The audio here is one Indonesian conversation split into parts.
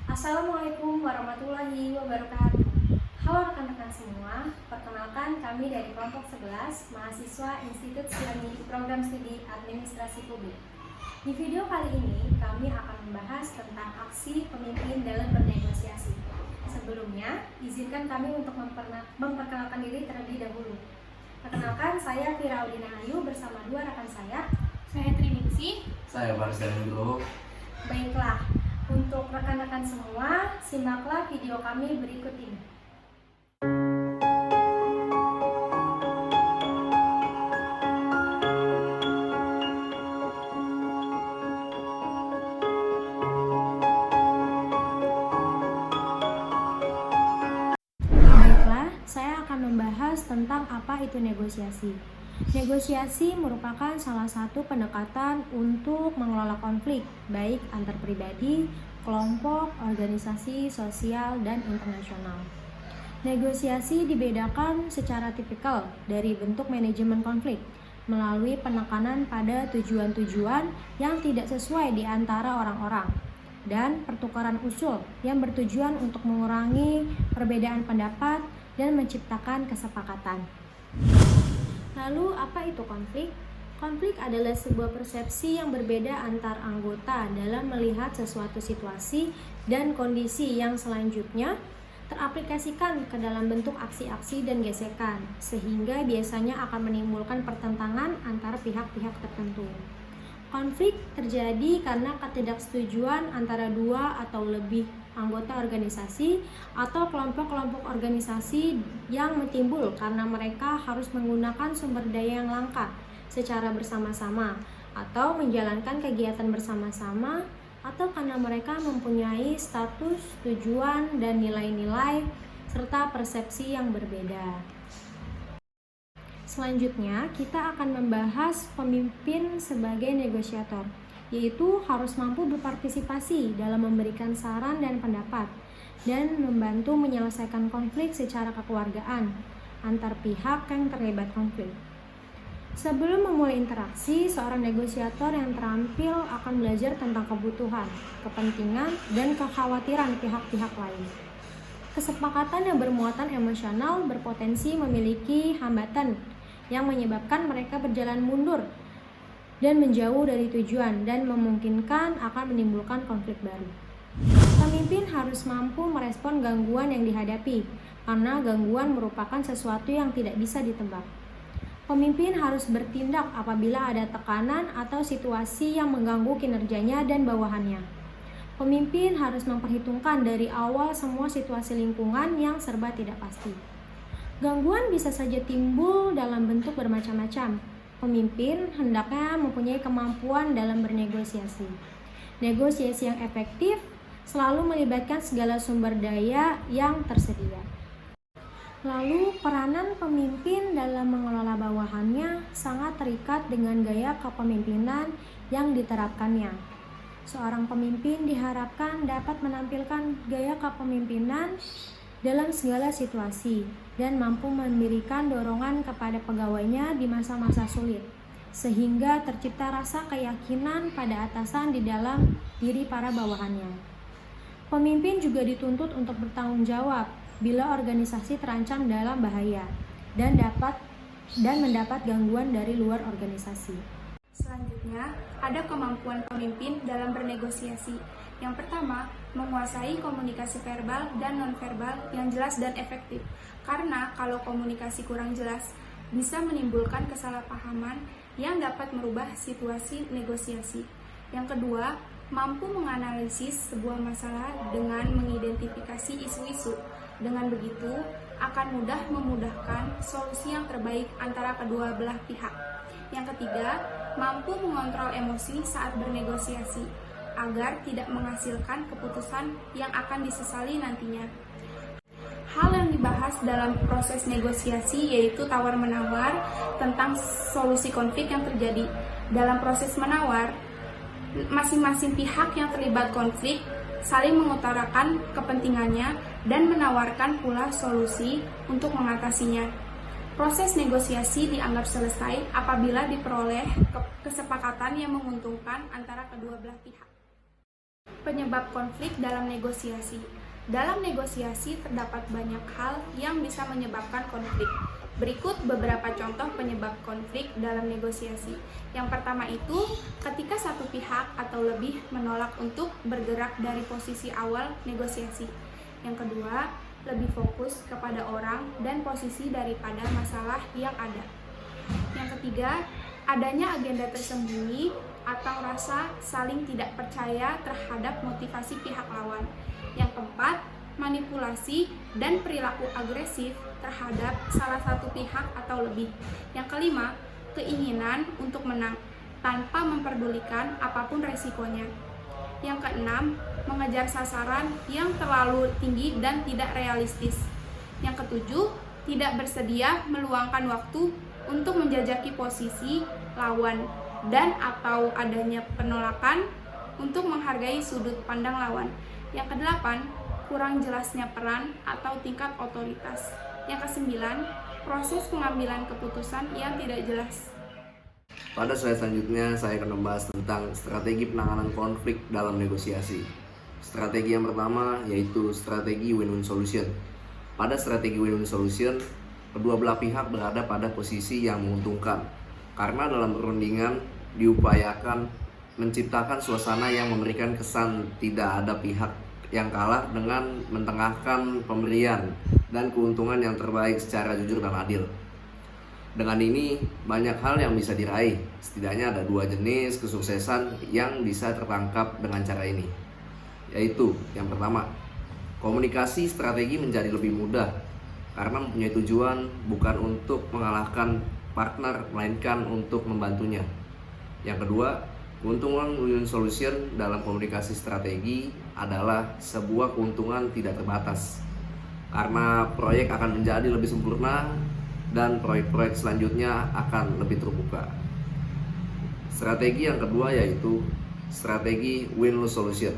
Assalamualaikum warahmatullahi wabarakatuh. Halo rekan-rekan semua, perkenalkan kami dari kelompok 11 mahasiswa Institut Islami Program Studi Administrasi Publik. Di video kali ini kami akan membahas tentang aksi pemimpin dalam bernegosiasi. Sebelumnya, izinkan kami untuk memperkenalkan diri terlebih dahulu. Perkenalkan, saya Firaudina Ayu bersama dua rekan saya. Saya Triningsih. Saya Barsan dulu. Baiklah, untuk rekan-rekan semua, simaklah video kami berikut ini. Baiklah, saya akan membahas tentang apa itu negosiasi. Negosiasi merupakan salah satu pendekatan untuk mengelola konflik, baik antar pribadi, kelompok, organisasi, sosial, dan internasional. Negosiasi dibedakan secara tipikal dari bentuk manajemen konflik, melalui penekanan pada tujuan-tujuan yang tidak sesuai di antara orang-orang, dan pertukaran usul yang bertujuan untuk mengurangi perbedaan pendapat dan menciptakan kesepakatan. Lalu, apa itu konflik? Konflik adalah sebuah persepsi yang berbeda antar anggota dalam melihat sesuatu situasi dan kondisi yang selanjutnya teraplikasikan ke dalam bentuk aksi-aksi dan gesekan, sehingga biasanya akan menimbulkan pertentangan antara pihak-pihak tertentu. Konflik terjadi karena ketidaksetujuan antara dua atau lebih anggota organisasi atau kelompok-kelompok organisasi yang timbul karena mereka harus menggunakan sumber daya yang langka secara bersama-sama atau menjalankan kegiatan bersama-sama atau karena mereka mempunyai status, tujuan, dan nilai-nilai serta persepsi yang berbeda. Selanjutnya, kita akan membahas pemimpin sebagai negosiator, yaitu harus mampu berpartisipasi dalam memberikan saran dan pendapat, dan membantu menyelesaikan konflik secara kekeluargaan antar pihak yang terlibat konflik. Sebelum memulai interaksi, seorang negosiator yang terampil akan belajar tentang kebutuhan, kepentingan, dan kekhawatiran pihak-pihak lain. Kesepakatan yang bermuatan emosional berpotensi memiliki hambatan yang menyebabkan mereka berjalan mundur dan menjauh dari tujuan dan memungkinkan akan menimbulkan konflik baru. Pemimpin harus mampu merespon gangguan yang dihadapi, karena gangguan merupakan sesuatu yang tidak bisa ditebak. Pemimpin harus bertindak apabila ada tekanan atau situasi yang mengganggu kinerjanya dan bawahannya. Pemimpin harus memperhitungkan dari awal semua situasi lingkungan yang serba tidak pasti. Gangguan bisa saja timbul dalam bentuk bermacam-macam. Pemimpin hendaknya mempunyai kemampuan dalam bernegosiasi. Negosiasi yang efektif selalu melibatkan segala sumber daya yang tersedia. Lalu, peranan pemimpin dalam mengelola bawahannya sangat terikat dengan gaya kepemimpinan yang diterapkannya. Seorang pemimpin diharapkan dapat menampilkan gaya kepemimpinan dalam segala situasi dan mampu memberikan dorongan kepada pegawainya di masa-masa sulit, sehingga tercipta rasa keyakinan pada atasan di dalam diri para bawahannya. Pemimpin juga dituntut untuk bertanggung jawab bila organisasi terancam dalam bahaya dan mendapat gangguan dari luar organisasi. Selanjutnya, ada kemampuan pemimpin dalam bernegosiasi. Yang pertama, menguasai komunikasi verbal dan nonverbal yang jelas dan efektif. Karena kalau komunikasi kurang jelas, bisa menimbulkan kesalahpahaman yang dapat merubah situasi negosiasi. Yang kedua, mampu menganalisis sebuah masalah dengan mengidentifikasi isu-isu. Dengan begitu, akan mudah memudahkan solusi yang terbaik antara kedua belah pihak. Yang ketiga, mampu mengontrol emosi saat bernegosiasi agar tidak menghasilkan keputusan yang akan disesali nantinya. Hal yang dibahas dalam proses negosiasi yaitu tawar-menawar tentang solusi konflik yang terjadi. Dalam proses menawar, masing-masing pihak yang terlibat konflik saling mengutarakan kepentingannya dan menawarkan pula solusi untuk mengatasinya. Proses negosiasi dianggap selesai apabila diperoleh kesepakatan yang menguntungkan antara kedua belah pihak. Penyebab konflik dalam negosiasi. Dalam negosiasi terdapat banyak hal yang bisa menyebabkan konflik. Berikut beberapa contoh penyebab konflik dalam negosiasi. Yang pertama itu, ketika satu pihak atau lebih menolak untuk bergerak dari posisi awal negosiasi. Yang kedua, lebih fokus kepada orang dan posisi daripada masalah yang ada. Yang ketiga, adanya agenda tersembunyi atau rasa saling tidak percaya terhadap motivasi pihak lawan. Yang keempat, manipulasi dan perilaku agresif terhadap salah satu pihak atau lebih. Yang kelima, keinginan untuk menang tanpa memperdulikan apapun resikonya. Yang keenam, mengejar sasaran yang terlalu tinggi dan tidak realistis. Yang ketujuh, tidak bersedia meluangkan waktu untuk menjajaki posisi lawan dan atau adanya penolakan untuk menghargai sudut pandang lawan. Yang kedelapan, kurang jelasnya peran atau tingkat otoritas. Yang kesembilan, proses pengambilan keputusan yang tidak jelas. Pada slide selanjutnya, saya akan membahas tentang strategi penanganan konflik dalam negosiasi. Strategi yang pertama yaitu strategi win-win solution. Pada strategi win-win solution, kedua belah pihak berada pada posisi yang menguntungkan, karena dalam perundingan diupayakan menciptakan suasana yang memberikan kesan tidak ada pihak yang kalah dengan mentengahkan pemberian dan keuntungan yang terbaik secara jujur dan adil. Dengan ini, banyak hal yang bisa diraih. Setidaknya ada dua jenis kesuksesan yang bisa tertangkap dengan cara ini. Yaitu, yang pertama, komunikasi strategi menjadi lebih mudah karena mempunyai tujuan bukan untuk mengalahkan partner, melainkan untuk membantunya. Yang kedua, keuntungan win-win solution dalam komunikasi strategi adalah sebuah keuntungan tidak terbatas. Karena proyek akan menjadi lebih sempurna dan proyek-proyek selanjutnya akan lebih terbuka. Strategi yang kedua yaitu strategi win-lose solution.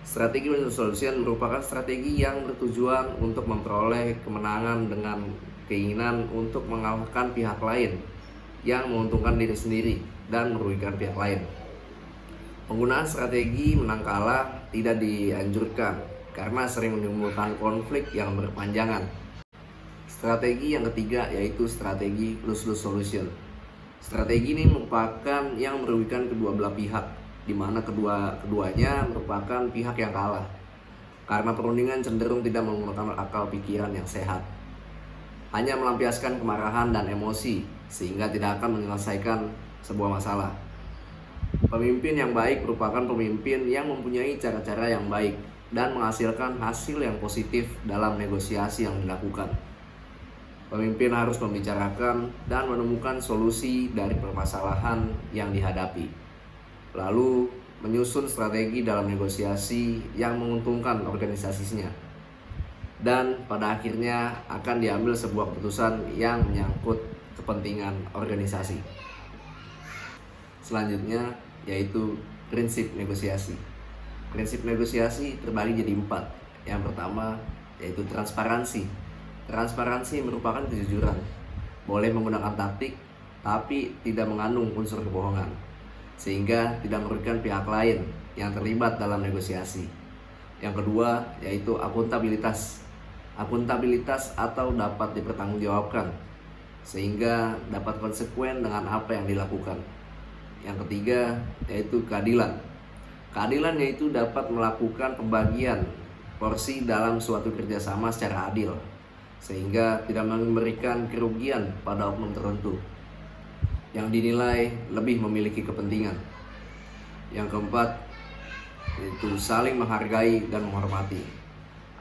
Strategi win-lose solution merupakan strategi yang bertujuan untuk memperoleh kemenangan dengan keinginan untuk mengalahkan pihak lain yang menguntungkan diri sendiri dan merugikan pihak lain. Penggunaan strategi menang kalah tidak dianjurkan karena sering menimbulkan konflik yang berkepanjangan. Strategi yang ketiga yaitu strategi lose-lose solution. Strategi ini merupakan yang merugikan kedua belah pihak, di mana keduanya merupakan pihak yang kalah. Karena perundingan cenderung tidak menggunakan akal pikiran yang sehat, hanya melampiaskan kemarahan dan emosi sehingga tidak akan menyelesaikan sebuah masalah. Pemimpin yang baik merupakan pemimpin yang mempunyai cara-cara yang baik dan menghasilkan hasil yang positif dalam negosiasi yang dilakukan. Pemimpin harus membicarakan dan menemukan solusi dari permasalahan yang dihadapi, lalu menyusun strategi dalam negosiasi yang menguntungkan organisasinya, dan pada akhirnya akan diambil sebuah keputusan yang menyangkut kepentingan organisasi. Selanjutnya yaitu prinsip negosiasi. Prinsip negosiasi terbagi jadi 4. Yang pertama yaitu transparansi. Transparansi merupakan kejujuran. Boleh menggunakan taktik, tapi tidak mengandung unsur kebohongan, sehingga tidak merugikan pihak lain yang terlibat dalam negosiasi. Yang kedua yaitu akuntabilitas. Akuntabilitas atau dapat dipertanggungjawabkan, sehingga dapat konsekuen dengan apa yang dilakukan. Yang ketiga yaitu keadilan. Keadilan yaitu dapat melakukan pembagian porsi dalam suatu kerjasama secara adil, sehingga tidak memberikan kerugian pada oknum tertentu yang dinilai lebih memiliki kepentingan. Yang keempat yaitu saling menghargai dan menghormati.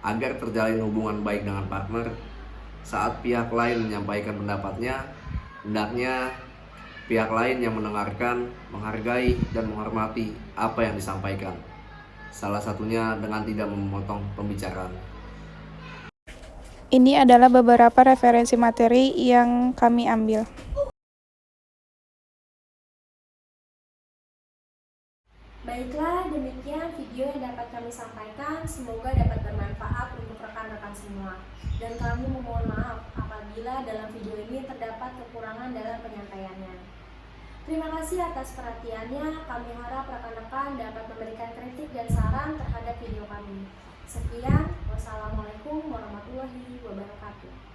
Agar terjalin hubungan baik dengan partner, saat pihak lain menyampaikan pendapatnya, hendaknya pihak lain yang mendengarkan, menghargai dan menghormati apa yang disampaikan. Salah satunya dengan tidak memotong pembicaraan. Ini adalah beberapa referensi materi yang kami ambil. Baiklah, demikian video yang dapat kami sampaikan. Semoga dapat bermanfaat untuk rekan-rekan semua. Dan kami memohon maaf apabila dalam video ini terdapat kekurangan dalam penyampaiannya. Terima kasih atas perhatiannya. Kami harap rekan-rekan dapat memberikan kritik dan saran terhadap video kami. Sekian, wassalamualaikum warahmatullahi wabarakatuh.